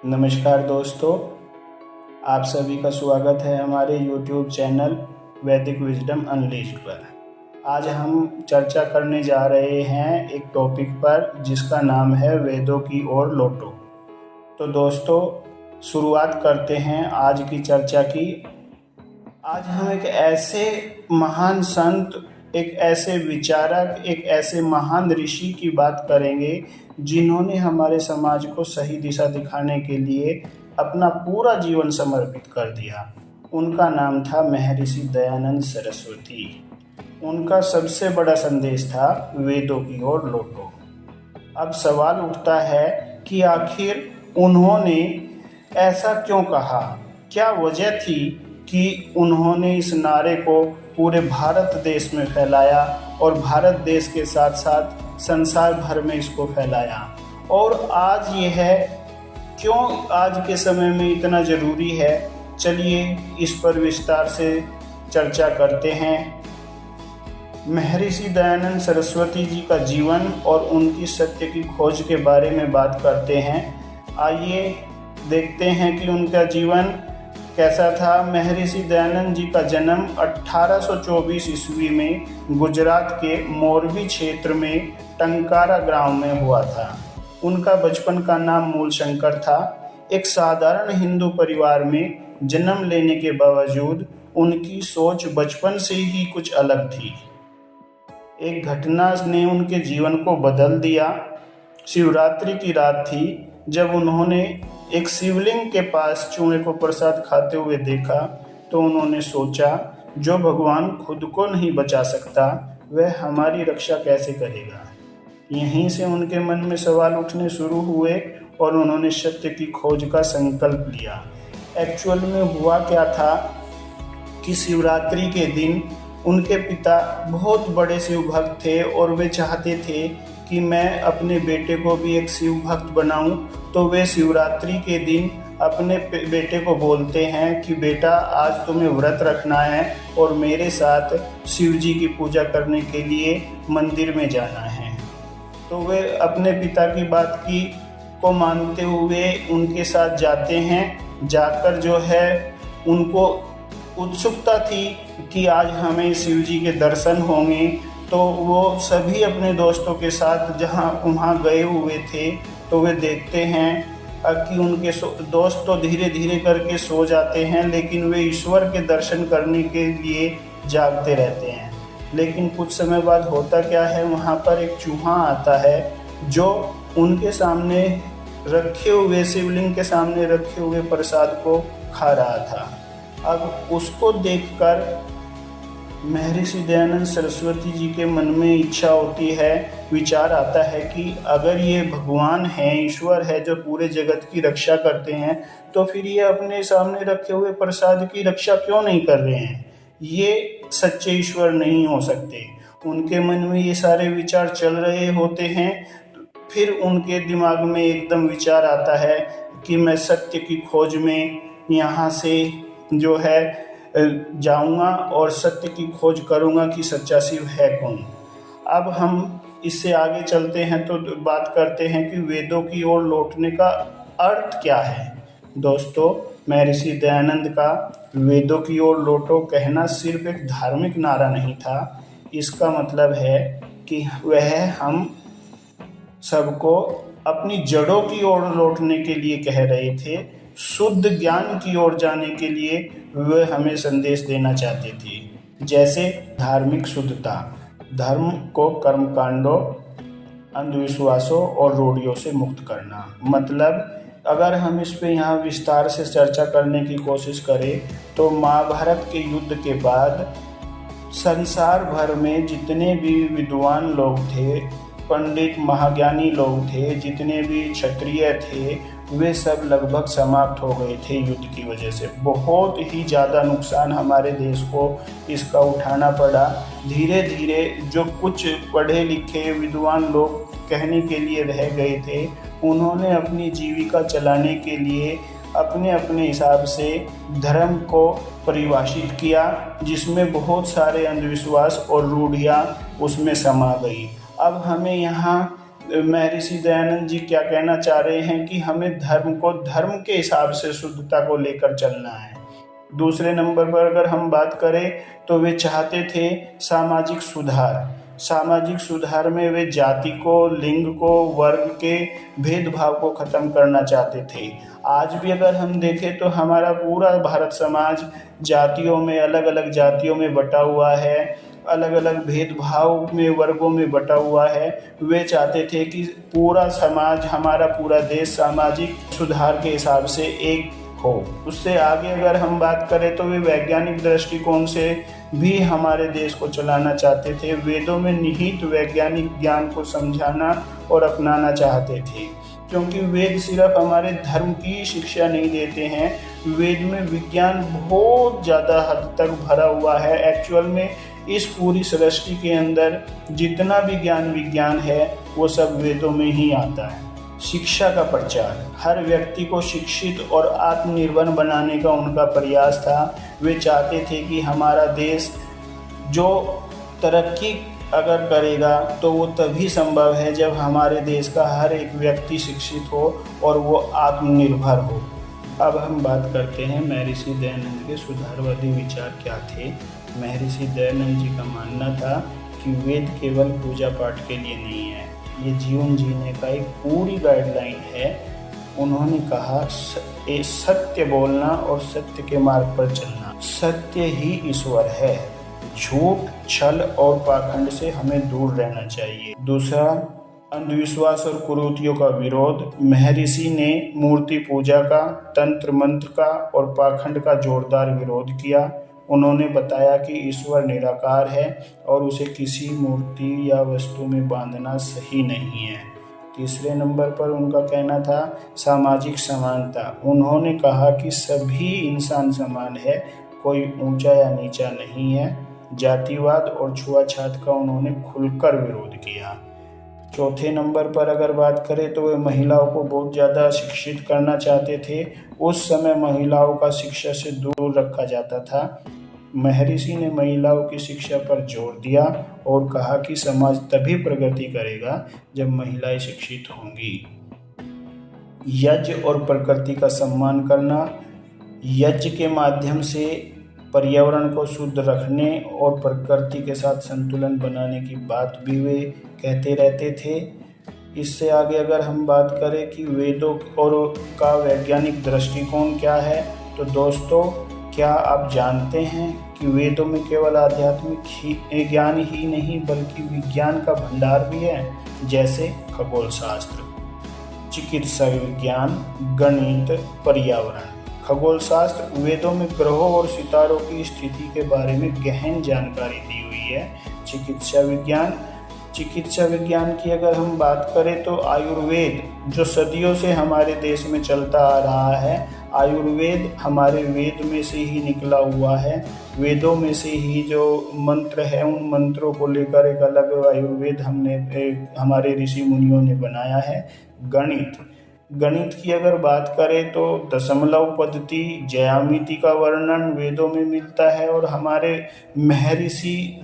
नमस्कार दोस्तों, आप सभी का स्वागत है हमारे YouTube चैनल वैदिक विजडम अनलीस्ड पर। आज हम चर्चा करने जा रहे हैं एक टॉपिक पर जिसका नाम है वेदों की ओर लौटो। तो दोस्तों, शुरुआत करते हैं आज की चर्चा की। आज हम एक ऐसे महान संत, एक ऐसे विचारक, एक ऐसे महान ऋषि की बात करेंगे जिन्होंने हमारे समाज को सही दिशा दिखाने के लिए अपना पूरा जीवन समर्पित कर दिया। उनका नाम था महर्षि दयानंद सरस्वती। उनका सबसे बड़ा संदेश था वेदों की ओर लौटो। अब सवाल उठता है कि आखिर उन्होंने ऐसा क्यों कहा? क्या वजह थी कि उन्होंने इस नारे को पूरे भारत देश में फैलाया और भारत देश के साथ साथ संसार भर में इसको फैलाया? और आज ये है क्यों आज के समय में इतना ज़रूरी है? चलिए इस पर विस्तार से चर्चा करते हैं। महर्षि दयानंद सरस्वती जी का जीवन और उनकी सत्य की खोज के बारे में बात करते हैं। आइए देखते हैं कि उनका जीवन कैसा था। महर्षि दयानंद जी का जन्म 1824 ईस्वी में गुजरात के मोरबी क्षेत्र में टंकारा गांव में हुआ था। उनका बचपन का नाम मूलशंकर था। एक साधारण हिंदू परिवार में जन्म लेने के बावजूद उनकी सोच बचपन से ही कुछ अलग थी। एक घटना ने उनके जीवन को बदल दिया। शिवरात्रि की रात थी जब उन्होंने एक शिवलिंग के पास चूहे को प्रसाद खाते हुए देखा तो उन्होंने सोचा, जो भगवान खुद को नहीं बचा सकता वह हमारी रक्षा कैसे करेगा। यहीं से उनके मन में सवाल उठने शुरू हुए और उन्होंने सत्य की खोज का संकल्प लिया। एक्चुअल में हुआ क्या था कि शिवरात्रि के दिन उनके पिता बहुत बड़े शिव भक्त थे और वे चाहते थे कि मैं अपने बेटे को भी एक शिव भक्त बनाऊं। तो वे शिवरात्रि के दिन अपने बेटे को बोलते हैं कि बेटा, आज तुम्हें व्रत रखना है और मेरे साथ शिव जी की पूजा करने के लिए मंदिर में जाना है। तो वे अपने पिता की बात को मानते हुए उनके साथ जाते हैं। जाकर जो है उनको उत्सुकता थी कि आज हमें शिव जी के दर्शन होंगे। तो वो सभी अपने दोस्तों के साथ वहाँ गए हुए थे तो वे देखते हैं कि उनके दोस्त तो धीरे धीरे करके सो जाते हैं, लेकिन वे ईश्वर के दर्शन करने के लिए जागते रहते हैं। लेकिन कुछ समय बाद होता क्या है, वहाँ पर एक चूहा आता है जो उनके सामने रखे हुए शिवलिंग के सामने रखे हुए प्रसाद को खा रहा था। अब उसको देखकर महर्षि दयानंद सरस्वती जी के मन में इच्छा होती है, विचार आता है कि अगर ये भगवान है, ईश्वर है जो पूरे जगत की रक्षा करते हैं, तो फिर ये अपने सामने रखे हुए प्रसाद की रक्षा क्यों नहीं कर रहे हैं? ये सच्चे ईश्वर नहीं हो सकते। उनके मन में ये सारे विचार चल रहे होते हैं। फिर उनके दिमाग में एकदम विचार आता है कि मैं सत्य की खोज में यहाँ से जो है जाऊंगा और सत्य की खोज करूंगा कि सच्चा शिव है कौन। अब हम इससे आगे चलते हैं तो बात करते हैं कि वेदों की ओर लौटने का अर्थ क्या है। दोस्तों, महर्षि दयानंद का वेदों की ओर लौटो कहना सिर्फ एक धार्मिक नारा नहीं था। इसका मतलब है कि वह हम सबको अपनी जड़ों की ओर लौटने के लिए कह रहे थे। शुद्ध ज्ञान की ओर जाने के लिए वे हमें संदेश देना चाहते थे। जैसे धार्मिक शुद्धता, धर्म को कर्मकांडों, अंधविश्वासों और रूढ़ियों से मुक्त करना। मतलब अगर हम इस पे यहाँ विस्तार से चर्चा करने की कोशिश करें तो महाभारत के युद्ध के बाद संसार भर में जितने भी विद्वान लोग थे, पंडित महाज्ञानी लोग थे, जितने भी क्षत्रिय थे, वे सब लगभग समाप्त हो गए थे युद्ध की वजह से। बहुत ही ज़्यादा नुकसान हमारे देश को इसका उठाना पड़ा। धीरे धीरे जो कुछ पढ़े लिखे विद्वान लोग कहने के लिए रह गए थे, उन्होंने अपनी जीविका चलाने के लिए अपने अपने हिसाब से धर्म को परिभाषित किया, जिसमें बहुत सारे अंधविश्वास और रूढ़ियाँ उसमें समा गई। अब हमें यहाँ महर्षि दयानंद जी क्या कहना चाह रहे हैं कि हमें धर्म को धर्म के हिसाब से शुद्धता को लेकर चलना है। दूसरे नंबर पर अगर हम बात करें तो वे चाहते थे सामाजिक सुधार। सामाजिक सुधार में वे जाति को, लिंग को, वर्ग के भेदभाव को ख़त्म करना चाहते थे। आज भी अगर हम देखें तो हमारा पूरा भारत समाज जातियों में, अलग अलग जातियों में बटा हुआ है, अलग अलग भेदभाव में, वर्गों में बटा हुआ है। वे चाहते थे कि पूरा समाज, हमारा पूरा देश सामाजिक सुधार के हिसाब से एक हो। उससे आगे अगर हम बात करें तो वे वैज्ञानिक दृष्टिकोण से भी हमारे देश को चलाना चाहते थे। वेदों में निहित वैज्ञानिक ज्ञान को समझाना और अपनाना चाहते थे, क्योंकि वेद सिर्फ हमारे धर्म की शिक्षा नहीं देते हैं, वेद में विज्ञान बहुत ज़्यादा हद तक भरा हुआ है। एक्चुअल में इस पूरी सृष्टि के अंदर जितना भी विज्ञान है वो सब वेदों में ही आता है। शिक्षा का प्रचार, हर व्यक्ति को शिक्षित और आत्मनिर्भर बनाने का उनका प्रयास था। वे चाहते थे कि हमारा देश जो तरक्की अगर करेगा तो वो तभी संभव है जब हमारे देश का हर एक व्यक्ति शिक्षित हो और वो आत्मनिर्भर हो। अब हम बात करते हैं महर्षि दयानंद के सुधारवादी विचार क्या थे। महर्षि दयानंद जी का मानना था कि वेद केवल पूजा पाठ के लिए नहीं है, ये जीवन जीने का एक पूरी गाइडलाइन है। उन्होंने कहा सत्य बोलना और सत्य के मार्ग पर चलना, सत्य ही ईश्वर है। झूठ, छल और पाखंड से हमें दूर रहना चाहिए। दूसरा, अंधविश्वास और कुरीतियों का विरोध। महर्षि ने मूर्ति पूजा का, तंत्र मंत्र का और पाखंड का जोरदार विरोध किया। उन्होंने बताया कि ईश्वर निराकार है और उसे किसी मूर्ति या वस्तु में बांधना सही नहीं है। तीसरे नंबर पर उनका कहना था सामाजिक समानता। उन्होंने कहा कि सभी इंसान समान है, कोई ऊंचा या नीचा नहीं है। जातिवाद और छुआछूत का उन्होंने खुलकर विरोध किया। चौथे नंबर पर अगर बात करें तो वे महिलाओं को बहुत ज़्यादा शिक्षित करना चाहते थे। उस समय महिलाओं का शिक्षा से दूर रखा जाता था। महर्षि ने महिलाओं की शिक्षा पर जोर दिया और कहा कि समाज तभी प्रगति करेगा जब महिलाएं शिक्षित होंगी। यज्ञ और प्रकृति का सम्मान करना। यज्ञ के माध्यम से पर्यावरण को शुद्ध रखने और प्रकृति के साथ संतुलन बनाने की बात भी वे कहते रहते थे। इससे आगे अगर हम बात करें कि वेदों और का वैज्ञानिक दृष्टिकोण क्या है, तो दोस्तों क्या आप जानते हैं कि वेदों में केवल आध्यात्मिक ज्ञान ही नहीं बल्कि विज्ञान का भंडार भी है, जैसे खगोल शास्त्र, चिकित्सा विज्ञान, गणित, पर्यावरण। खगोल शास्त्र वेदों में ग्रहों और सितारों की स्थिति के बारे में गहन जानकारी दी हुई है। चिकित्सा विज्ञान की अगर हम बात करें तो आयुर्वेद जो सदियों से हमारे देश में चलता आ रहा है, आयुर्वेद हमारे वेद में से ही निकला हुआ है। वेदों में से ही जो मंत्र है उन मंत्रों को लेकर एक अलग आयुर्वेद हमारे ऋषि मुनियों ने बनाया है। गणित की अगर बात करें तो दशमलव पद्धति, ज्यामिति का वर्णन वेदों में मिलता है और हमारे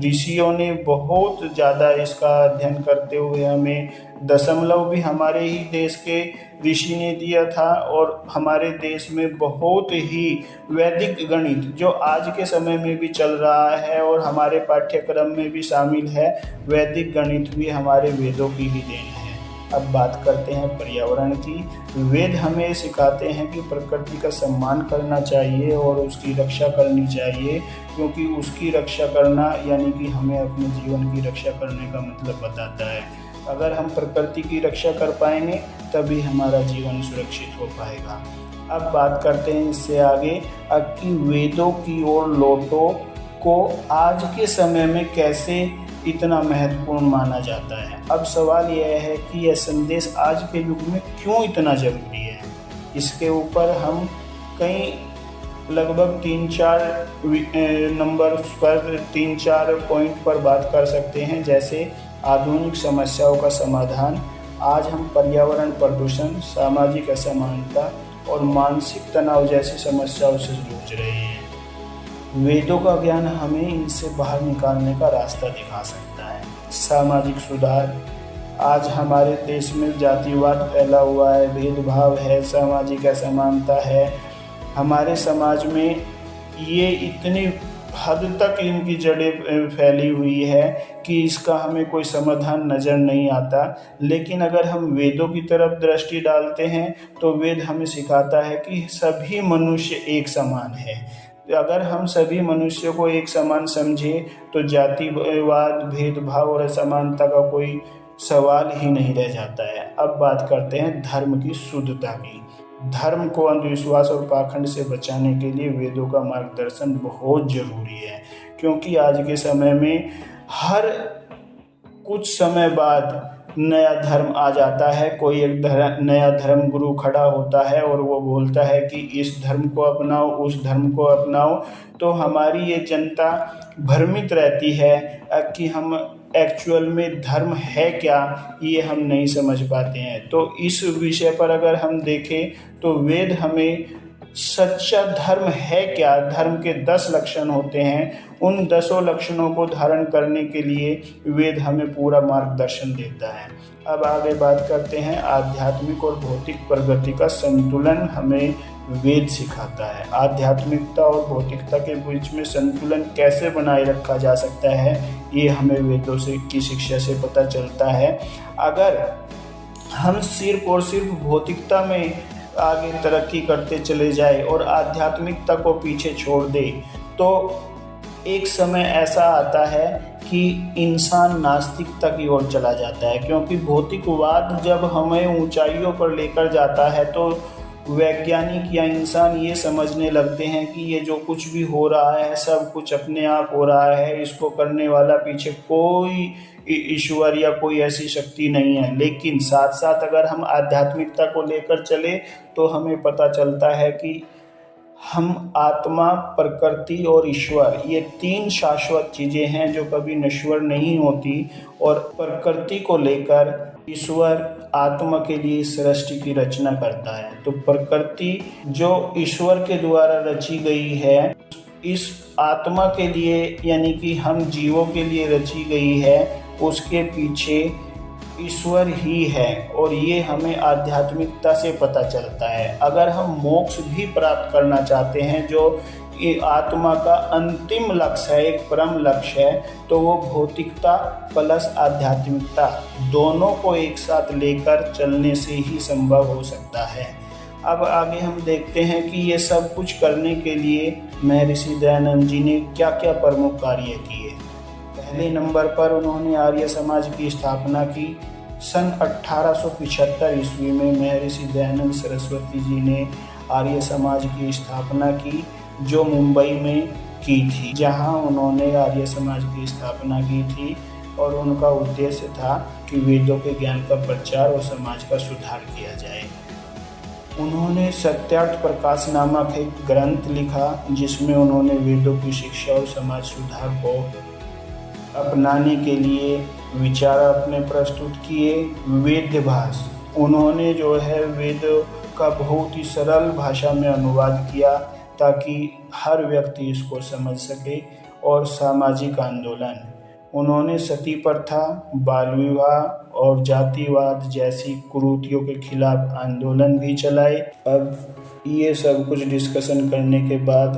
ऋषियों ने बहुत ज़्यादा इसका अध्ययन करते हुए हमें दशमलव भी हमारे ही देश के ऋषि ने दिया था। और हमारे देश में बहुत ही वैदिक गणित जो आज के समय में भी चल रहा है और हमारे पाठ्यक्रम में भी शामिल है, वैदिक गणित भी हमारे वेदों की ही देन है। अब बात करते हैं पर्यावरण की। वेद हमें सिखाते हैं कि प्रकृति का सम्मान करना चाहिए और उसकी रक्षा करनी चाहिए, क्योंकि उसकी रक्षा करना यानी कि हमें अपने जीवन की रक्षा करने का मतलब बताता है। अगर हम प्रकृति की रक्षा कर पाएंगे तभी हमारा जीवन सुरक्षित हो पाएगा। अब बात करते हैं इससे आगे कि वेदों की ओर लौटो को आज के समय में कैसे इतना महत्वपूर्ण माना जाता है। अब सवाल यह है कि यह संदेश आज के युग में क्यों इतना जरूरी है। इसके ऊपर हम कई लगभग 3-4 नंबर पर 3-4 पॉइंट पर बात कर सकते हैं, जैसे आधुनिक समस्याओं का समाधान। आज हम पर्यावरण प्रदूषण, सामाजिक असमानता और मानसिक तनाव जैसी समस्याओं से जूझ रहे हैं। वेदों का ज्ञान हमें इनसे बाहर निकालने का रास्ता दिखा सकता है। सामाजिक सुधार, आज हमारे देश में जातिवाद फैला हुआ है, भेदभाव है, सामाजिक असमानता है। हमारे समाज में ये इतनी हद तक इनकी जड़ें फैली हुई है कि इसका हमें कोई समाधान नज़र नहीं आता। लेकिन अगर हम वेदों की तरफ दृष्टि डालते हैं तो वेद हमें सिखाता है कि सभी मनुष्य एक समान है। अगर हम सभी मनुष्यों को एक समान समझें तो जातिवाद, भेदभाव और असमानता का कोई सवाल ही नहीं रह जाता है। अब बात करते हैं धर्म की शुद्धता की। धर्म को अंधविश्वास और पाखंड से बचाने के लिए वेदों का मार्गदर्शन बहुत जरूरी है, क्योंकि आज के समय में हर कुछ समय बाद नया धर्म आ जाता है। कोई एक नया धर्म गुरु खड़ा होता है और वो बोलता है कि इस धर्म को अपनाओ, उस धर्म को अपनाओ। तो हमारी ये जनता भ्रमित रहती है कि हम एक्चुअल में धर्म है क्या, ये हम नहीं समझ पाते हैं। तो इस विषय पर अगर हम देखें तो वेद हमें सच्चा धर्म है क्या, धर्म के 10 लक्षण होते हैं, उन 10 लक्षणों को धारण करने के लिए वेद हमें पूरा मार्गदर्शन देता है। अब आगे बात करते हैं आध्यात्मिक और भौतिक प्रगति का संतुलन हमें वेद सिखाता है। आध्यात्मिकता और भौतिकता के बीच में संतुलन कैसे बनाए रखा जा सकता है, ये हमें वेदों की शिक्षा से पता चलता है। अगर हम सिर्फ और सिर्फ भौतिकता में आगे तरक्की करते चले जाए और आध्यात्मिकता को पीछे छोड़ दे तो एक समय ऐसा आता है कि इंसान नास्तिकता की ओर चला जाता है। क्योंकि भौतिकवाद जब हमें ऊंचाइयों पर लेकर जाता है तो वैज्ञानिक या इंसान ये समझने लगते हैं कि ये जो कुछ भी हो रहा है सब कुछ अपने आप हो रहा है, इसको करने वाला पीछे कोई ईश्वर या कोई ऐसी शक्ति नहीं है। लेकिन साथ साथ अगर हम आध्यात्मिकता को लेकर चले तो हमें पता चलता है कि हम आत्मा, प्रकृति और ईश्वर, ये 3 शाश्वत चीज़ें हैं जो कभी नश्वर नहीं होती। और प्रकृति को लेकर ईश्वर आत्मा के लिए सृष्टि की रचना करता है। तो प्रकृति जो ईश्वर के द्वारा रची गई है, इस आत्मा के लिए यानी कि हम जीवों के लिए रची गई है, उसके पीछे ईश्वर ही है। और ये हमें आध्यात्मिकता से पता चलता है। अगर हम मोक्ष भी प्राप्त करना चाहते हैं, जो आत्मा का अंतिम लक्ष्य है, एक परम लक्ष्य है, तो वो भौतिकता प्लस आध्यात्मिकता दोनों को एक साथ लेकर चलने से ही संभव हो सकता है। अब आगे हम देखते हैं कि ये सब कुछ करने के लिए महर्षि दयानंद जी ने क्या क्या प्रमुख कार्य किए। पहले नंबर पर उन्होंने आर्य समाज की स्थापना की। सन 1875 ईस्वी में महर्षि दयानंद सरस्वती जी ने आर्य समाज की स्थापना की, जो मुंबई में की थी, जहां उन्होंने आर्य समाज की स्थापना की थी। और उनका उद्देश्य था कि वेदों के ज्ञान का प्रचार और समाज का सुधार किया जाए। उन्होंने सत्यार्थ प्रकाश नामक एक ग्रंथ लिखा, जिसमें उन्होंने वेदों की शिक्षा और समाज सुधार को अपनाने के लिए विचार अपने प्रस्तुत किए। वेदभास, उन्होंने जो है वेद का बहुत ही सरल भाषा में अनुवाद किया ताकि हर व्यक्ति इसको समझ सके। और सामाजिक आंदोलन, उन्होंने सती प्रथा, बाल विवाह और जातिवाद जैसी कुरीतियों के खिलाफ आंदोलन भी चलाए। अब ये सब कुछ डिस्कशन करने के बाद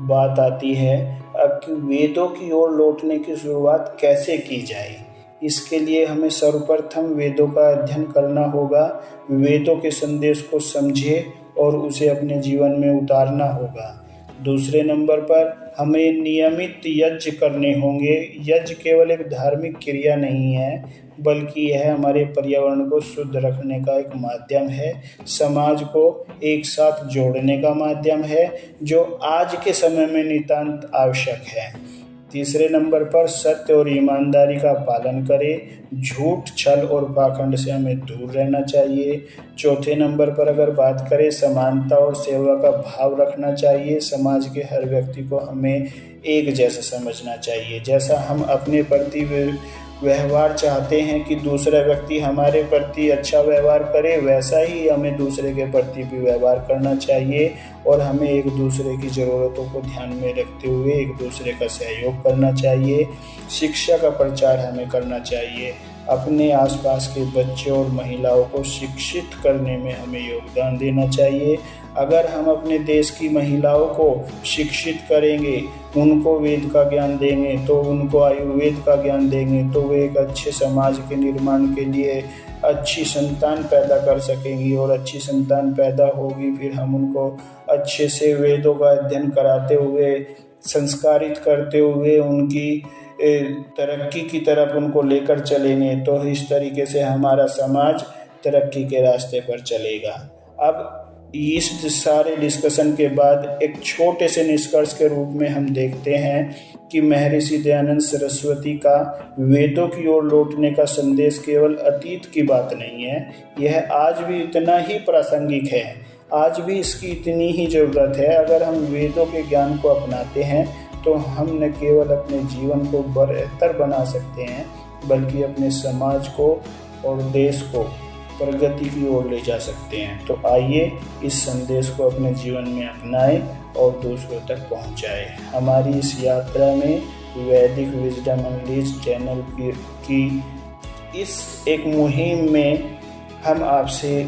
बात आती है अब कि वेदों की ओर लौटने की शुरुआत कैसे की जाए। इसके लिए हमें सर्वप्रथम वेदों का अध्ययन करना होगा, वेदों के संदेश को समझे और उसे अपने जीवन में उतारना होगा। दूसरे नंबर पर हमें नियमित यज्ञ करने होंगे। यज्ञ केवल एक धार्मिक क्रिया नहीं है, बल्कि यह हमारे पर्यावरण को शुद्ध रखने का एक माध्यम है, समाज को एक साथ जोड़ने का माध्यम है, जो आज के समय में नितांत आवश्यक है। तीसरे नंबर पर सत्य और ईमानदारी का पालन करें, झूठ, छल और पाखंड से हमें दूर रहना चाहिए। चौथे नंबर पर अगर बात करें, समानता और सेवा का भाव रखना चाहिए। समाज के हर व्यक्ति को हमें एक जैसा समझना चाहिए। जैसा हम अपने प्रति व्यवहार चाहते हैं कि दूसरा व्यक्ति हमारे प्रति अच्छा व्यवहार करे, वैसा ही हमें दूसरे के प्रति भी व्यवहार करना चाहिए। और हमें एक दूसरे की ज़रूरतों को ध्यान में रखते हुए एक दूसरे का सहयोग करना चाहिए। शिक्षा का प्रचार हमें करना चाहिए। अपने आसपास के बच्चों और महिलाओं को शिक्षित करने में हमें योगदान देना चाहिए। अगर हम अपने देश की महिलाओं को शिक्षित करेंगे, उनको वेद का ज्ञान देंगे, तो उनको आयुर्वेद का ज्ञान देंगे, तो वे एक अच्छे समाज के निर्माण के लिए अच्छी संतान पैदा कर सकेंगी, और अच्छी संतान पैदा होगी फिर हम उनको अच्छे से वेदों का अध्ययन कराते हुए, संस्कारित करते हुए उनकी तरक्की की तरफ उनको लेकर चलेंगे, तो इस तरीके से हमारा समाज तरक्की के रास्ते पर चलेगा। अब इस सारे डिस्कशन के बाद एक छोटे से निष्कर्ष के रूप में हम देखते हैं कि महर्षि दयानंद सरस्वती का वेदों की ओर लौटने का संदेश केवल अतीत की बात नहीं है, यह आज भी इतना ही प्रासंगिक है, आज भी इसकी इतनी ही ज़रूरत है। अगर हम वेदों के ज्ञान को अपनाते हैं तो हम न केवल अपने जीवन को बेहतर बना सकते हैं, बल्कि अपने समाज को और देश को प्रगति की ओर ले जा सकते हैं। तो आइए इस संदेश को अपने जीवन में अपनाएं और दूसरों तक पहुंचाएं। हमारी इस यात्रा में वैदिक विजडम अनलीज्ड चैनल की इस एक मुहिम में हम आपसे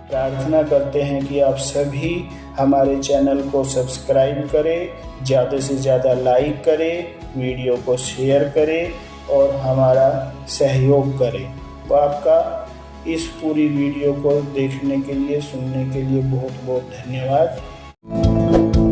प्रार्थना करते हैं कि आप सभी हमारे चैनल को सब्सक्राइब करें, ज़्यादा से ज़्यादा लाइक करें, वीडियो को शेयर करें और हमारा सहयोग करें। तो आपका इस पूरी वीडियो को देखने के लिए, सुनने के लिए बहुत बहुत धन्यवाद।